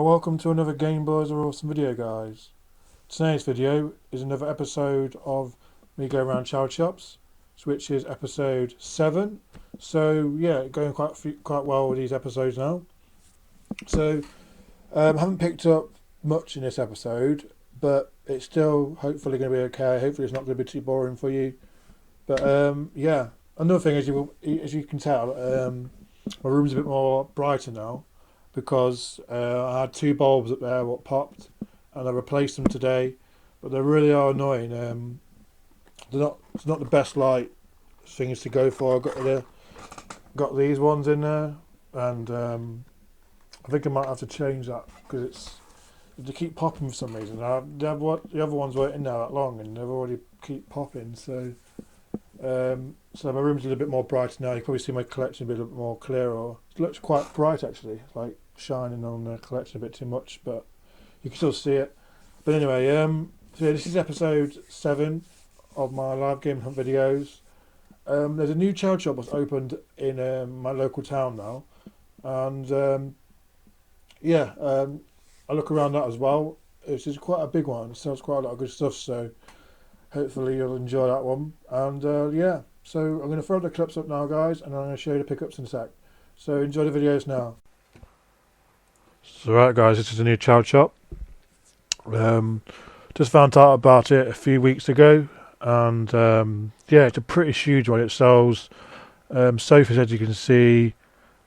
Welcome to another Game Boys Are Awesome video, guys. Today's video is another episode of me going around child shops, which is episode 7. So yeah, going quite well with these episodes now. So haven't picked up much in this episode, but it's still hopefully going to be okay. Hopefully it's not going to be too boring for you. But yeah, another thing, as you can tell, my room's a bit more brighter now, because I had two bulbs up there what popped, and I replaced them today, but they really are annoying. It's not the best light things to go for. I got these ones in there, and I think I might have to change that because they keep popping for some reason. The other ones weren't in there that long, and they've already keep popping. So my room's a little bit more bright now. You can probably see my collection a bit more clearer. It looks quite bright actually, like shining on the collection a bit too much, but you can still see it. But anyway, so yeah, this is episode 7 of my live game hunt videos. There's a new child shop that's opened in my local town now, and I look around that as well. It's just quite a big one. It sells quite a lot of good stuff, so hopefully you'll enjoy that one. And yeah, so I'm going to throw the clips up now, guys, and I'm going to show you the pickups in a sec. So enjoy the videos now. So right, guys, this is a new child shop. Just found out about it a few weeks ago, and yeah, it's a pretty huge one. It sells sofas, as you can see,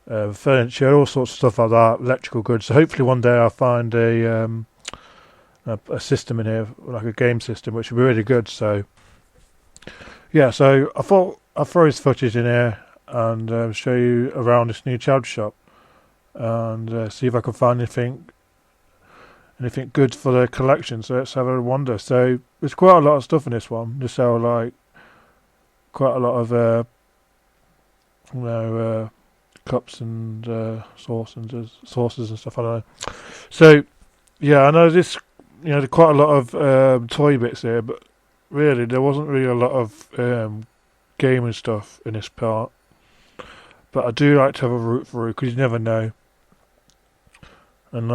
furniture, all sorts of stuff like that, electrical goods. So hopefully one day I'll find a system in here, like a game system, which would be really good. So yeah, so I thought I'll throw his footage in here and show you around this new child shop, and see if I can find anything good for the collection. So let's have a wander. So there's quite a lot of stuff in this one. They sell like quite a lot of cups and sauces and stuff. I don't know. So yeah, I know this. There's quite a lot of toy bits here, but really there wasn't really a lot of gaming stuff in this part. But I do like to have a root through, because you never know. And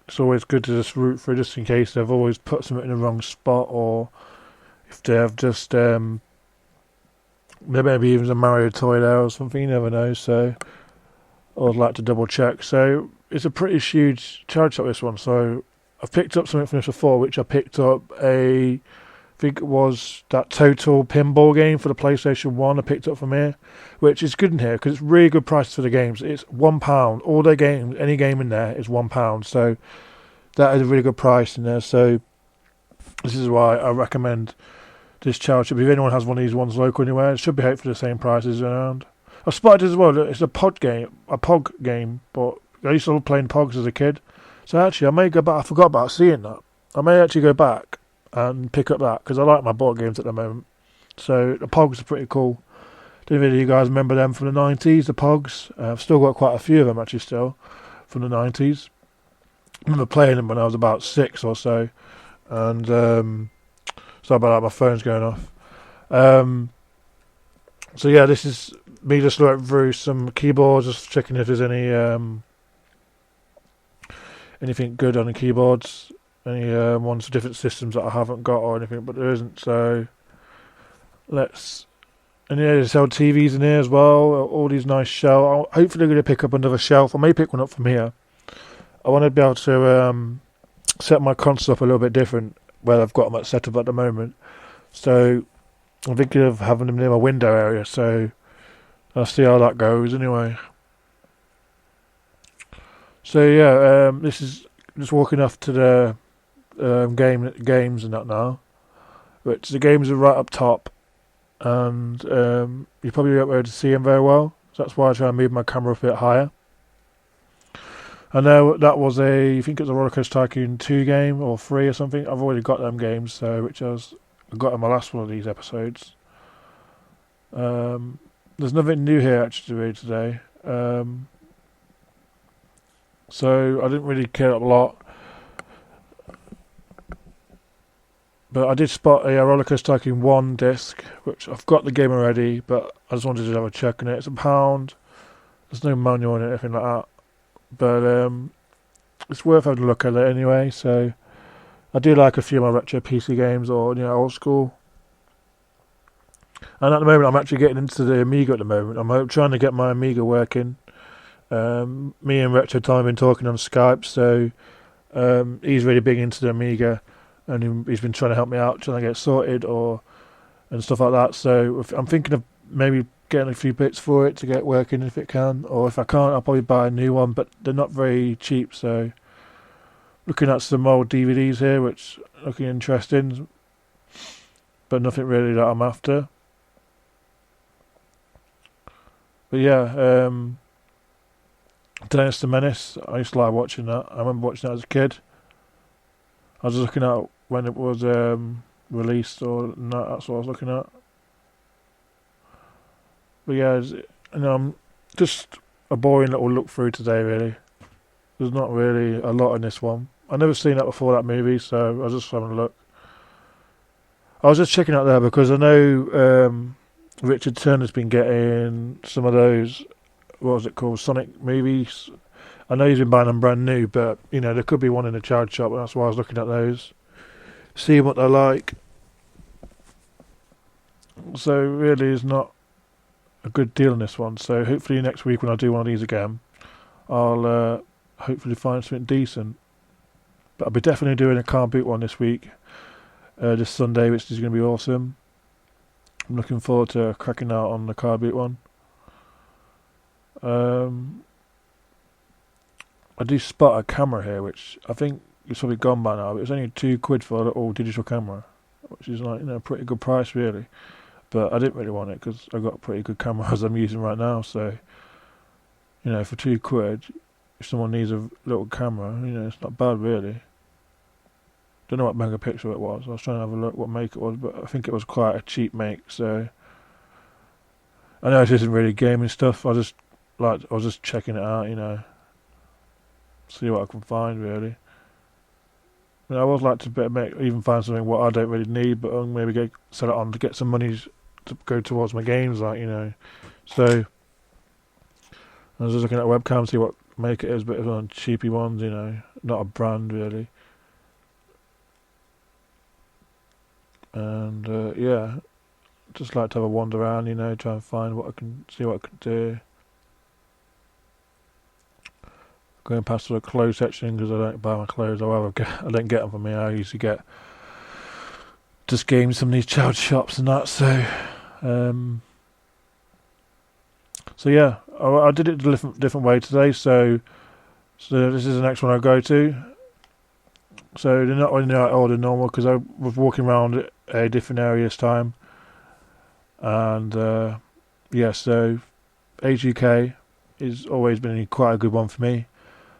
it's always good to just root through, just in case they've always put something in the wrong spot, or if they have just there maybe even a Mario toy there or something. You never know. So I'd like to double check. So it's a pretty huge child shop, this one. So I've picked up something from this before, which I picked up I think it was that Total pinball game for the PlayStation 1 I picked up from here, which is good in here because it's really good prices for the games. It's £1. All their games, any game in there is £1. So that is a really good price in there. So this is why I recommend this child shop. If anyone has one of these ones local anywhere, it should be hopefully the same prices around. I spotted as well, it's a pog game, but I used to love playing pogs as a kid. So actually I may go back, I forgot about seeing that. I may actually go back and pick up that, because I like my board games at the moment. So the pogs are pretty cool. Don't know if you guys remember them from the 90s, the pogs. I've still got quite a few of them actually still from the 90s. I remember playing them when I was about 6 or so. And sorry about that, my phone's going off. So yeah, this is me just looking through some keyboards, just checking if there's anything good on the keyboards, any ones for different systems that I haven't got or anything, but there isn't. So and yeah, they sell TVs in here as well, all these nice shelves. Hopefully I'm going to pick up another shelf. I may pick one up from here. I want to be able to set my console up a little bit different where I've got them set up at the moment. So I'm thinking of having them near my window area, so I'll see how that goes anyway. So yeah, this is just walking off to the games and that now, which the games are right up top, and you probably won't be able to see them very well, so that's why I try and move my camera a bit higher. I know that was I think it was a Roller Coaster Tycoon 2 game or 3 or something. I've already got them games, so I got in my last one of these episodes. There's nothing new here actually to read today. So I didn't really care a lot. But I did spot a Roller Coaster Tycoon 1 disc, which I've got the game already, but I just wanted to have a check on it. It's £1. There's no manual on it, anything like that. but it's worth having a look at it anyway. So I do like a few of my retro PC games, or old school. And at the moment, I'm actually getting into the Amiga. At the moment, I'm trying to get my Amiga working. Me and Retro Time have been talking on Skype, so he's really big into the Amiga, and he's been trying to help me out, trying to get it sorted and stuff like that. So I'm thinking of maybe getting a few bits for it to get it working if it can, or if I can't, I'll probably buy a new one. But they're not very cheap, so looking at some old DVDs here, which looking interesting, but nothing really that I'm after. But yeah, Dennis the Menace, I used to like watching that. I remember watching that as a kid. I was looking at when it was released, or no, that's what I was looking at. But yeah, just a boring little look through today, really. There's not really a lot in this one. I've never seen that before, that movie, so I was just having a look. I was just checking out there because I know Richard Turner's been getting some of those, what was it called, Sonic movies. I know he's been buying them brand new, but there could be one in a child shop, and that's why I was looking at those, seeing what they're like. So really, it's not a good deal on this one. So hopefully next week when I do one of these again, I'll hopefully find something decent. But I'll be definitely doing a car boot one this week, this Sunday, which is going to be awesome. I'm looking forward to cracking out on the car boot one. I do spot a camera here, which I think it's probably gone by now, but it's only £2 for a little digital camera, which is like, a pretty good price, really. But I didn't really want it because I got a pretty good camera as I'm using right now. So, for £2, if someone needs a little camera, it's not bad, really. Don't know what megapixel it was. I was trying to have a look what make it was, but I think it was quite a cheap make. So I know this isn't really gaming stuff. I was just checking it out, see what I can find, really. I always like to even find something what I don't really need, but I'll maybe sell it on to get some money to go towards my games, So I was just looking at a webcam, see what make it is, but it's on cheapy ones, not a brand, really. And yeah, just like to have a wander around, try and find see what I can do. Going past the clothes section because I don't buy my clothes. I don't get them from here. I usually get just games from these child shops and that. So yeah, I did it a different way today. So this is the next one I go to. So they're not only order normal because I was walking around a different area this time. And yeah, so HUK has always been quite a good one for me.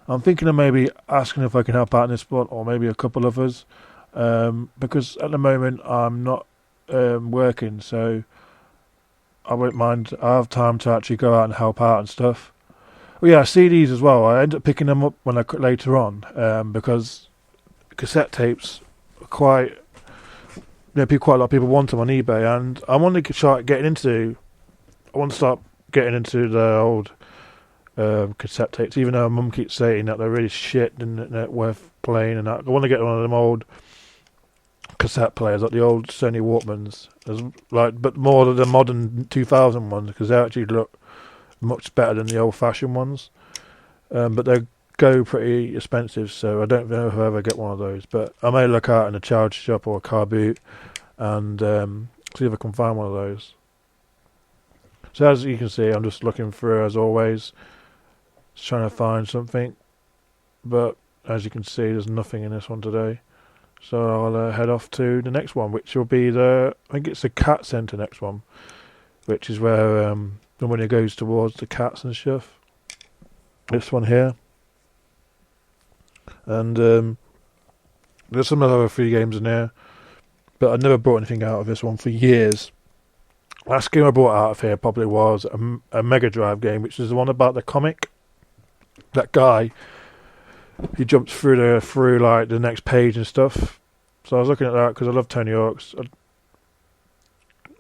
I'm thinking of maybe asking if I can help out in this one, or maybe a couple of others, because at the moment I'm not working, so I won't mind. I have time to actually go out and help out and stuff. Oh yeah, CDs as well. I end up picking them up later on, because cassette tapes are quite a lot of people want them on eBay, and I want to start getting into the old cassette tapes, even though Mum keeps saying that they're really shit and they're not worth playing and that. I want to get one of them old cassette players, like the old Sony Walkmans, but more than the modern 2000 ones, because they actually look much better than the old-fashioned ones. But they go pretty expensive, so I don't know if I ever get one of those. But I may look out in a child shop or a car boot and see if I can find one of those. So as you can see, I'm just looking through as always, just trying to find something. But as you can see, there's nothing in this one today. So I'll head off to the next one, which will be I think it's the cat centre next one, which is where the money goes towards the cats and stuff. This one here. And there's some other free games in there, but I never brought anything out of this one for years. Last game I brought out of here probably was a Mega Drive game, which is the one about the comic. That guy, he jumps through like the next page and stuff. So I was looking at that because I love Tony Hawk's, and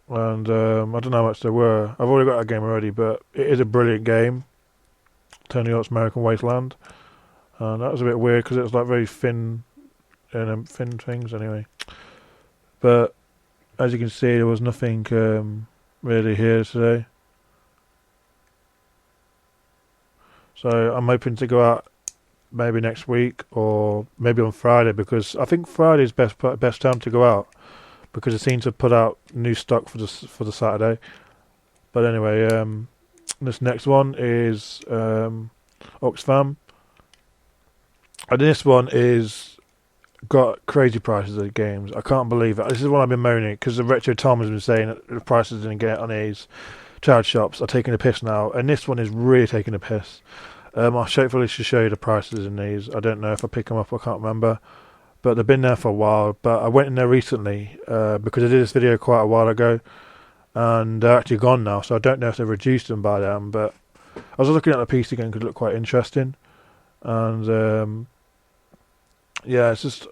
I don't know how much there were. I've already got that game already, but it is a brilliant game. Tony Hawk's American Wasteland. And that was a bit weird because it was like very thin, thin things anyway. But as you can see, there was nothing really here today. So I'm hoping to go out maybe next week or maybe on Friday, because I think Friday's best time to go out, because it seems to put out new stock for the Saturday. But anyway, this next one is Oxfam, and this one is got crazy prices of games. I can't believe it. This is what I've been moaning, because the Retro Tom has been saying that the prices didn't get on these child shops are taking a piss now, and this one is really taking a piss. I'll hopefully show you the prices in these. I don't know if I pick them up, I can't remember, but they've been there for a while. But I went in there recently because I did this video quite a while ago, and they're actually gone now, so I don't know if they've reduced them by then. But I was looking at the piece again because it looked quite interesting, and yeah, it's just,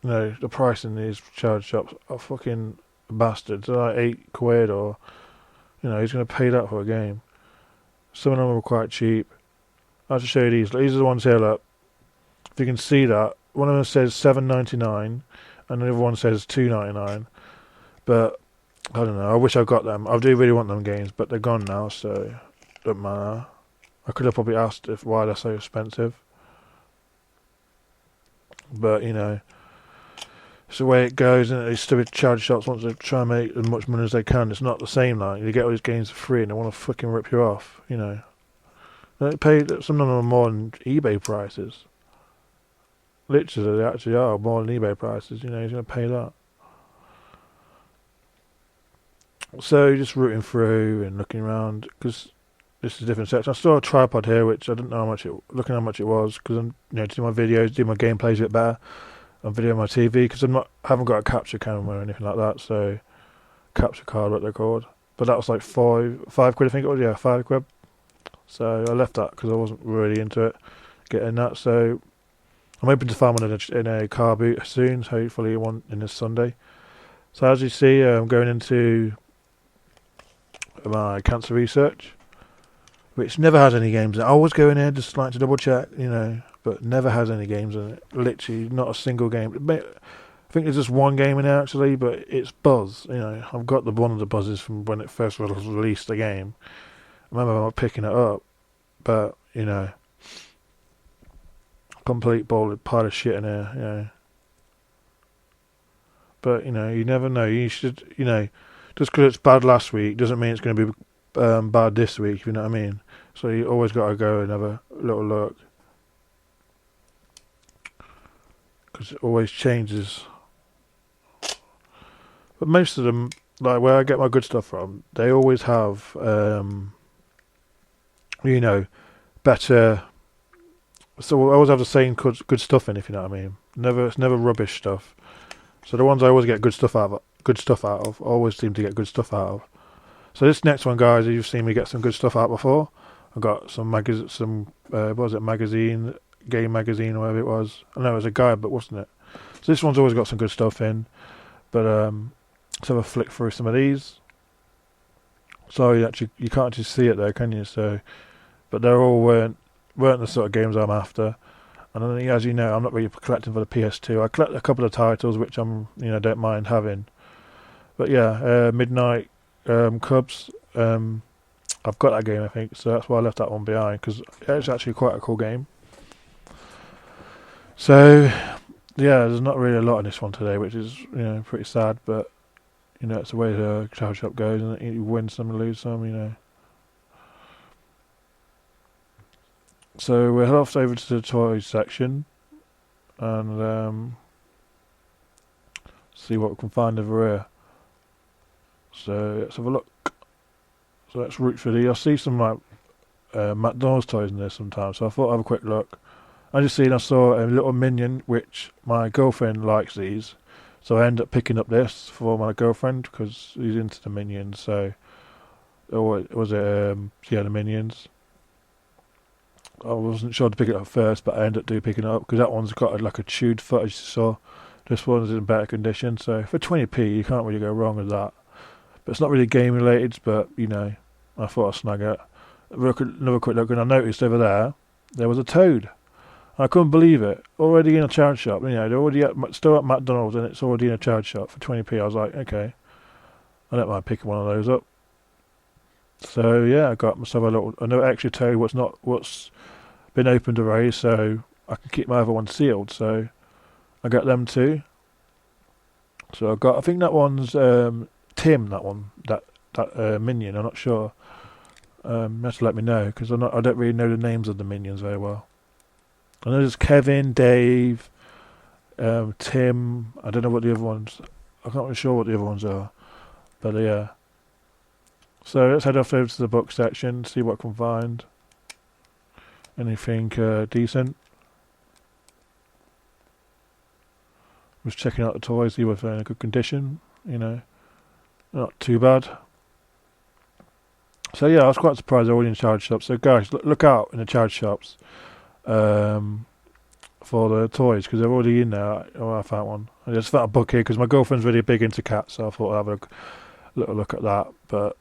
you know, the price in these child shops are fucking bastards. They're like £8, or, you know, who's going to pay that for a game? Some of them are quite cheap. I'll just show you these. These are the ones here, look. If you can see that, one of them says $7.99 and the other one says $2.99. But I don't know, I wish I got them. I do really want them games, but they're gone now, so don't matter. I could have probably asked why they're so expensive. But, you know, it's the way it goes, and these stupid child shops want to try and make as much money as they can. It's not the same, like, you get all these games for free and they want to fucking rip you off, you know. They pay, some of them are more than eBay prices. Literally, they actually are more than eBay prices, you know, he's going to pay that. So, just rooting through and looking around, because this is a different section. I saw a tripod here, which I didn't know how much looking how much it was, because I'm, you know, to do my videos, do my gameplays a bit better on video on my TV, because I haven't got a capture camera or anything like that, so capture card, what they're called. But that was like £5, I think it was, yeah, £5. So I left that because I wasn't really into it, getting that. So I'm hoping to find one in a car boot soon, hopefully one in this Sunday. So as you see, I'm going into my cancer research, which never has any games in it. I always go in here just like to double check, you know, but never has any games in it. Literally not a single game. I think there's just one game in there actually, but it's Buzz. You know, I've got one of the Buzzes from when it first was released, the game. I remember not picking it up, but, you know, complete pile of shit in here, you know. But, you know, you never know. You should, you know, just because it's bad last week doesn't mean it's going to be bad this week, if you know what I mean. So you always got to go and have a little look, because it always changes. But most of them, like where I get my good stuff from, they always have, you know, better. So I always have the same good stuff in, if you know what I mean. It's never rubbish stuff. So the ones I always get good stuff out of, always seem to get good stuff out of. So this next one, guys, you've seen me get some good stuff out before. I got some what was it, magazine, game magazine, or whatever it was. I know it was a guide, but wasn't it? So this one's always got some good stuff in. But let's have a flick through some of these. Sorry, you can't actually see it there, can you? So, but they all weren't the sort of games I'm after. And then, as you know, I'm not really collecting for the PS2. I collect a couple of titles which I'm, you know, don't mind having. But yeah, Midnight Cubs. I've got that game, I think, so that's why I left that one behind, because it's actually quite a cool game. So yeah, there's not really a lot in this one today, which is, you know, pretty sad. But, you know, it's the way the child shop goes, and you win some and lose some, you know. So we'll head off over to the toys section and see what we can find over here. So let's have a look. So let's root for these. I see some like McDonald's toys in there sometimes, so I thought I'd have a quick look. I saw a little minion, which my girlfriend likes these, so I ended up picking up this for my girlfriend because he's into the minions. So the minions. I wasn't sure to pick it up first, but I ended up picking it up because that one's got like a chewed foot, as you saw. This one's in better condition, so for 20p you can't really go wrong with that. But it's not really game related, but, you know, I thought I'd snag it. Another quick look, and I noticed over there was a toad. I couldn't believe it. Already in a charity shop, they're already still at McDonald's, and it's already in a charity shop for 20p. I was like, okay, I don't mind picking one of those up. So yeah, I got myself another extra toad. What's been opened already, so I can keep my other one sealed. So I got them too. So I think that one's Tim. That one, that minion. I'm not sure. You have to let me know because I don't really know the names of the minions very well. I know there's Kevin, Dave, Tim. I don't know what the other ones. I'm not really sure what the other ones are, but yeah. So let's head off over to the book section, see what I can find. Anything decent. Was checking out the toys, see if they're in a good condition. Not too bad. So yeah, I was quite surprised they're all in charity shops. So guys, look out in the charity shops for the toys because they're already in there. Oh, I found one. I just found a book here because my girlfriend's really big into cats, so I thought I'd have a little look at that, but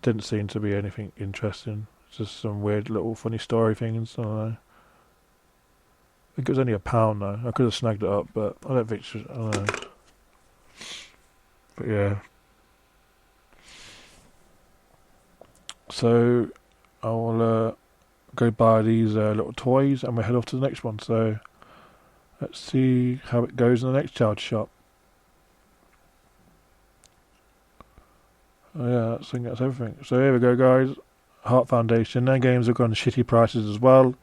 didn't seem to be anything interesting. It's just some weird little funny story things. I don't know. I think it was only £1 though. I could have snagged it up, but I don't think I don't know. But yeah. So I'll go buy these little toys and we'll head off to the next one. So let's see how it goes in the next charity shop. Oh yeah, I think that's everything. So here we go, guys. Heart Foundation. Their games have gone shitty prices as well.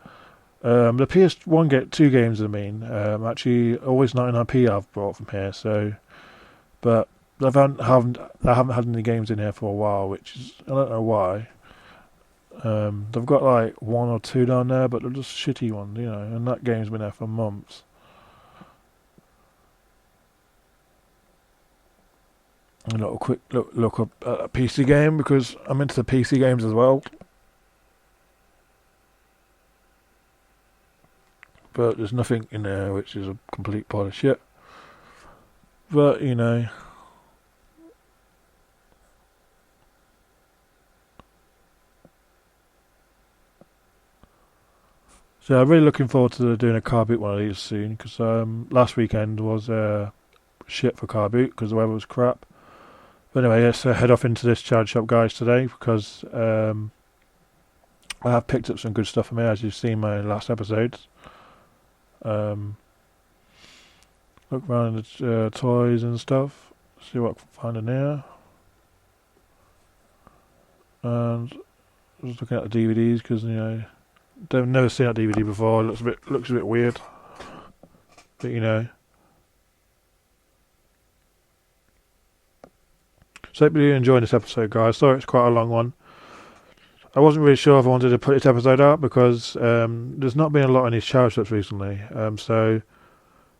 The PS1 get 2 games. Actually, always 99p I've brought from here. So, but I haven't had any games in here for a while, which is I don't know why. They've got like 1 or 2 down there, but they're just shitty ones, and that game's been there for months. A little quick look up at a PC game because I'm into the PC games as well. But there's nothing in there which is a complete pile of shit. But so I'm really looking forward to doing a car boot one of these soon because last weekend was shit for car boot because the weather was crap. But anyway, let's head off into this charity shop, guys, today because I have picked up some good stuff from here, as you've seen in my last episodes. Look around the toys and stuff, see what I can find in here. And I was looking at the DVDs because I've never seen that DVD before. It looks a bit weird, but So hope you're enjoying this episode, guys. Sorry it's quite a long one. I wasn't really sure if I wanted to put this episode out because there's not been a lot in these charity shops recently.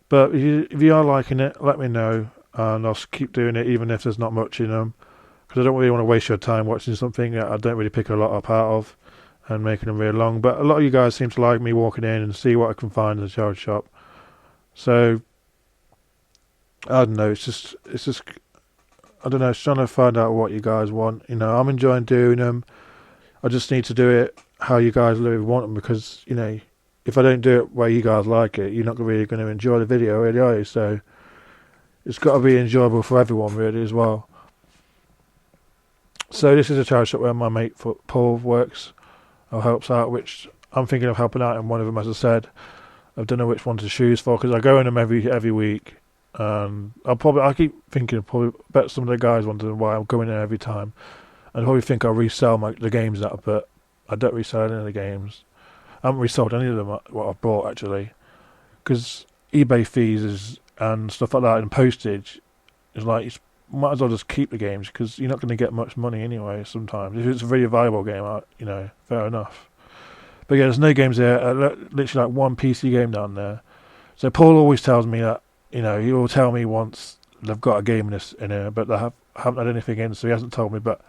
But if you are liking it, let me know, and I'll keep doing it even if there's not much in them. Because I don't really want to waste your time watching something that I don't really pick a lot up out of and making them really long. But a lot of you guys seem to like me walking in and see what I can find in the charity shop. So I don't know. It's just. I don't know. It's trying to find out what you guys want. I'm enjoying doing them. I just need to do it how you guys really want them because, if I don't do it where you guys like it, you're not really going to enjoy the video, really, are you? So it's got to be enjoyable for everyone, really, as well. So this is a charity shop where my mate Paul works or helps out, which I'm thinking of helping out in one of them, as I said. I don't know which one to choose for because I go in them every week. I keep thinking bet some of the guys wondering why I'm going there every time. And probably think I'll resell the games that I put. I don't resell any of the games. I haven't resold any of them what I've bought actually, because eBay fees and stuff like that and postage is like you might as well just keep the games because you're not going to get much money anyway. Sometimes if it's a really valuable game, fair enough. But yeah, there's no games there. Literally like one PC game down there. So Paul always tells me that he will tell me once they've got a game in here, but they haven't had anything in, so he hasn't told me. But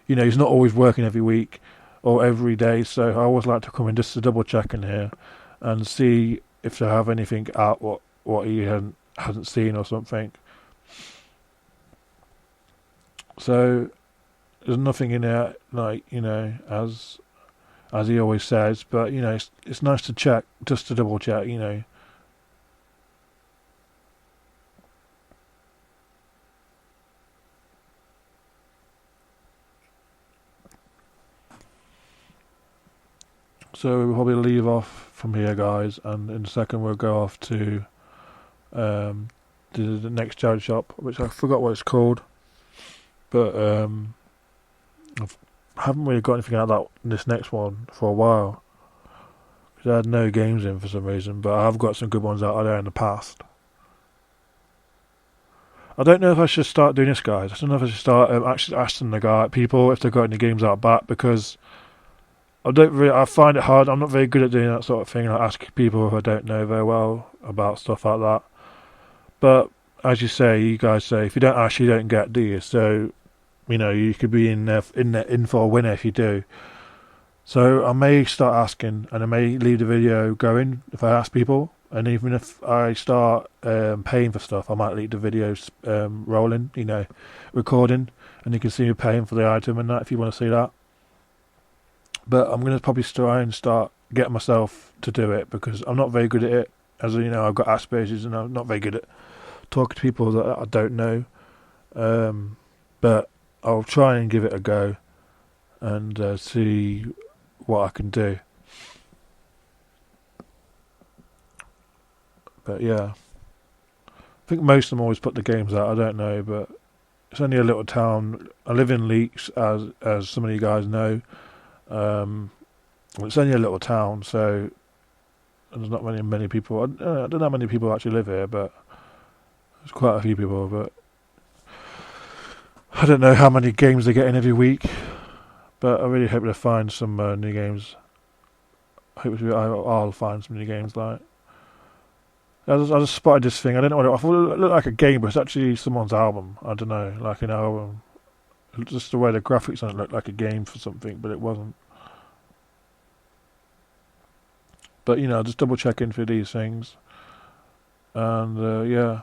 he's not always working every week or every day, so I always like to come in just to double check in here and see if they have anything out what he hasn't seen or something. So there's nothing in there as as he always says. But you know, it's nice to check, just to double check. You know. So we'll probably leave off from here, guys, and in a second we'll go off to the next charity shop, which I forgot what it's called, but I haven't really got anything like that in this next one for a while. Because I had no games in for some reason, but I have got some good ones out there in the past. I don't know if I should start doing this, guys. I don't know if I should start actually asking people if they've got any games out back, because I find it hard. I'm not very good at doing that sort of thing. I ask people who I don't know very well about stuff like that. But as you say, you guys say, if you don't ask, you don't get, do you? So, you know, you could be in for a winner if you do. So I may start asking, and I may leave the video going if I ask people. And even if I start paying for stuff, I might leave the videos rolling, you know, recording, and you can see me paying for the item and that if you want to see that. But I'm going to probably try and start getting myself to do it, because I'm not very good at it. As you know, I've got Asperger's and I'm not very good at talking to people that I don't know. But I'll try and give it a go and see what I can do. But yeah, I think most of them always put the games out. I don't know, but it's only a little town. I live in Leeks, as some of you guys know. It's only a little town, so there's not many people. I don't know how many people actually live here, but there's quite a few people. But I don't know how many games they're getting every week. But I really hope to find some new games. I'll find some new games. Like I just spotted this thing. I don't know what I thought it looked like a game, but it's actually someone's album. I don't know, like an album. Just the way the graphics on it looked like a game for something, but it wasn't. But you know, just double checking for these things, and yeah.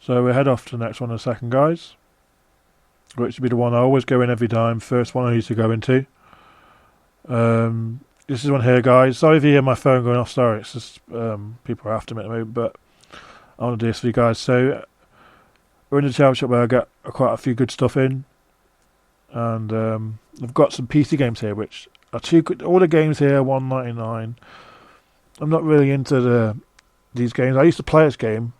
So we head off to the next one in a second, guys. Which would be the one I always go in every time. First one I used to go into. This is one here, guys. Sorry if you hear my phone going off. Sorry, it's just people are after me at the moment. But I want to do this for you guys. So we're in the charity shop where I get quite a few good stuff in, and I've got some PC games here, which are too good. All the games here are $1.99. I'm not really into these games. I used to play this game.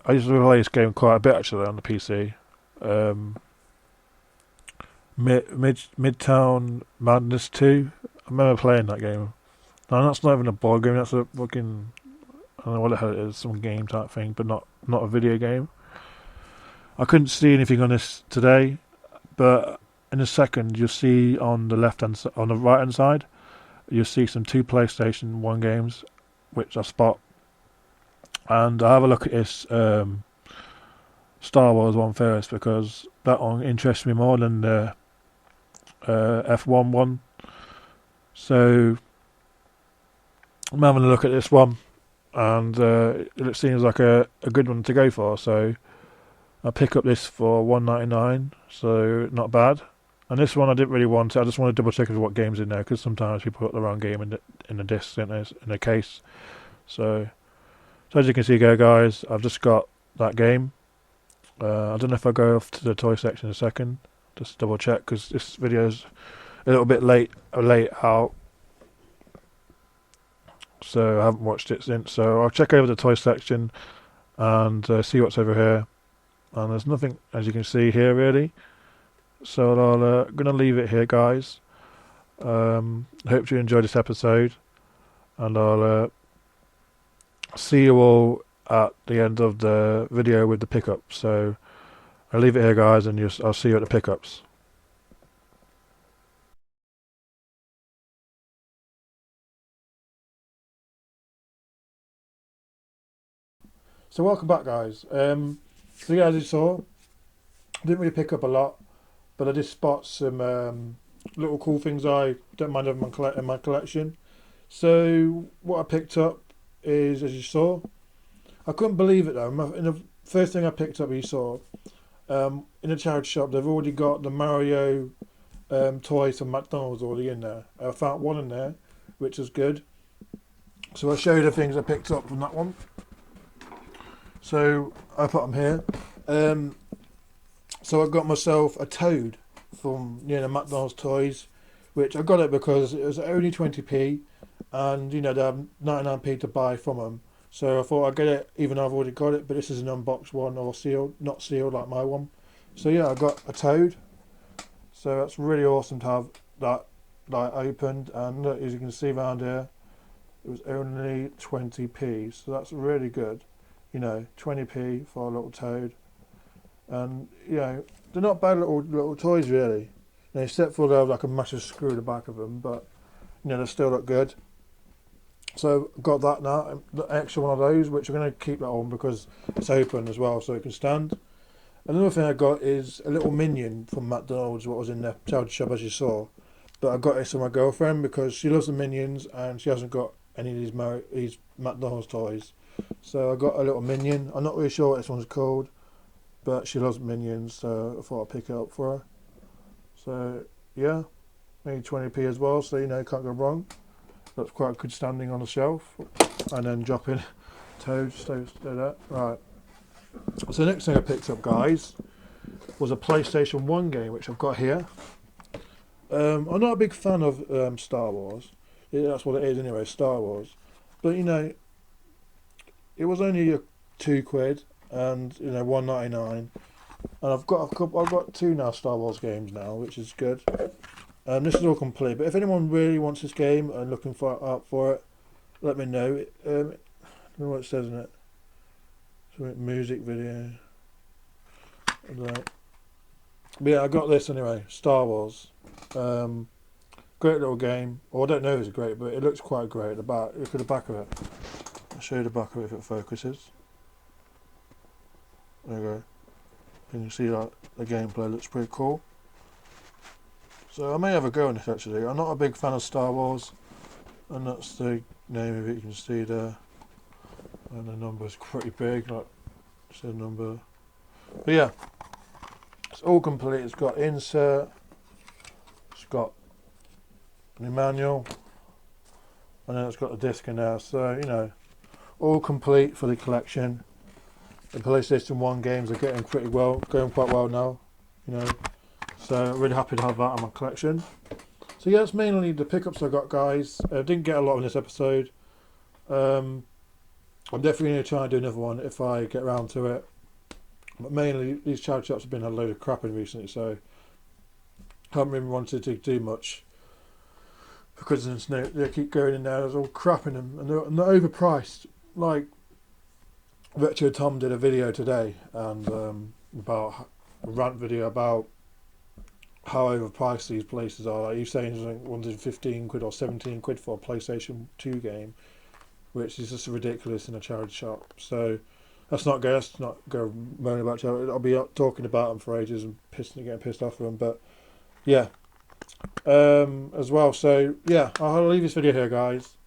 I used to play this game quite a bit actually on the PC. Midtown Madness 2. I remember playing that game. No, that's not even a board game. That's a fucking, I don't know what the hell it is. Some game type thing, but not a video game. I couldn't see anything on this today, but in a second you'll see on the right hand side, you'll see some 2 PlayStation 1 games, which I spot. And I'll have a look at this Star Wars one first, because that one interests me more than the F1 one. So I'm having a look at this one, and it seems like a good one to go for. So I'll pick up this for $1.99, so not bad. And this one I didn't really want it. I just want to double check what game's in there, because sometimes people put the wrong game in the disc, in the case. So as you can see, guys, I've just got that game. I don't know if I go off to the toy section in a second, just double check, because this video's a little bit late out, so I haven't watched it since. So I'll check over the toy section and see what's over here. And there's nothing, as you can see here, really. So I'm gonna leave it here, guys. Hope you enjoyed this episode, and I'll see you all at the end of the video with the pickups. So I'll leave it here, guys, and I'll see you at the pickups. So welcome back, guys. So yeah, as you saw, I didn't really pick up a lot, but I did spot some little cool things I don't mind having in my collection. So what I picked up is, as you saw, I couldn't believe it though. The first thing I picked up, you saw, In a charity shop, they've already got the Mario toys from McDonald's already in there. I found one in there, which is good. So I'll show you the things I picked up from that one. So I put them here. So I got myself a Toad from the McDonald's toys, which I got it because it was only 20p, and they have 99p to buy from them. So I thought I'd get it, even though I've already got it. But this is an unboxed one, or sealed, not sealed like my one. So yeah, I got a Toad. So that's really awesome to have that opened, and look, as you can see around here, it was only 20p. So that's really good. 20p for a little Toad. And they're not bad little toys really. Except for they have like a massive screw in the back of them, but they still look good. So I've got that now, the extra one of those, which I'm going to keep that on because it's open as well, so it can stand. Another thing I got is a little minion from McDonald's, what was in the charity shop as you saw. But I got this for my girlfriend because she loves the Minions and she hasn't got any of these McDonald's toys. So I got a little minion. I'm not really sure what this one's called, but she loves Minions, so I thought I'd pick it up for her. So yeah, maybe 20p as well, so can't go wrong. That's quite good standing on the shelf. And then dropping Toad, stay that. Right. So the next thing I picked up, guys, was a PlayStation 1 game, which I've got here. I'm not a big fan of Star Wars. That's what it is anyway, Star Wars. But it was only £2 and £1.99. And I've got two now Star Wars games now, which is good. This is all complete. But if anyone really wants this game and looking for it, let me know. I don't know what it says in it. Music video. I don't know. But yeah, I got this anyway. Star Wars. Great little game. Well, I don't know if it's great, but it looks quite great. Look at the back of it. I'll show you the back of it if it focuses. There you go. Can you see that the gameplay looks pretty cool? So I may have a go on this actually. I'm not a big fan of Star Wars, and that's the name of it. You can see there, and the number is pretty big. Like, it's a number. But yeah, it's all complete. It's got insert. It's got the manual, and then it's got the disc in there. So all complete for the collection. The PlayStation 1 games are going quite well now. So I'm really happy to have that in my collection. So yeah, that's mainly the pickups I got, guys. I didn't get a lot in this episode. I'm definitely going to try and do another one if I get around to it. But mainly these charity shops have been a load of crap in recently, so I haven't really wanted to do much because they keep going in there. There's all crap in them, and they're overpriced. Like Retro Tom did a video today, and about a rant video about how overpriced these places are. Like he's saying something, wanted 15 quid or 17 quid for a PlayStation 2 game, which is just ridiculous in a charity shop. So let's not go moaning about charity. I'll be talking about them for ages and getting pissed off with them. But yeah, as well. So yeah, I'll leave this video here, guys,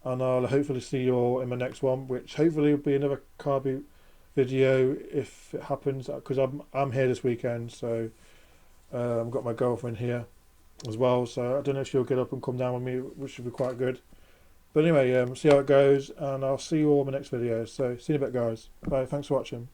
and I'll hopefully see you all in my next one, which hopefully will be another car boot video if it happens, because I'm here this weekend. So I've got my girlfriend here as well, so I don't know if she'll get up and come down with me, which would be quite good. But anyway, see how it goes, and I'll see you all in my next video. So see you in a bit, guys. Bye. Thanks for watching.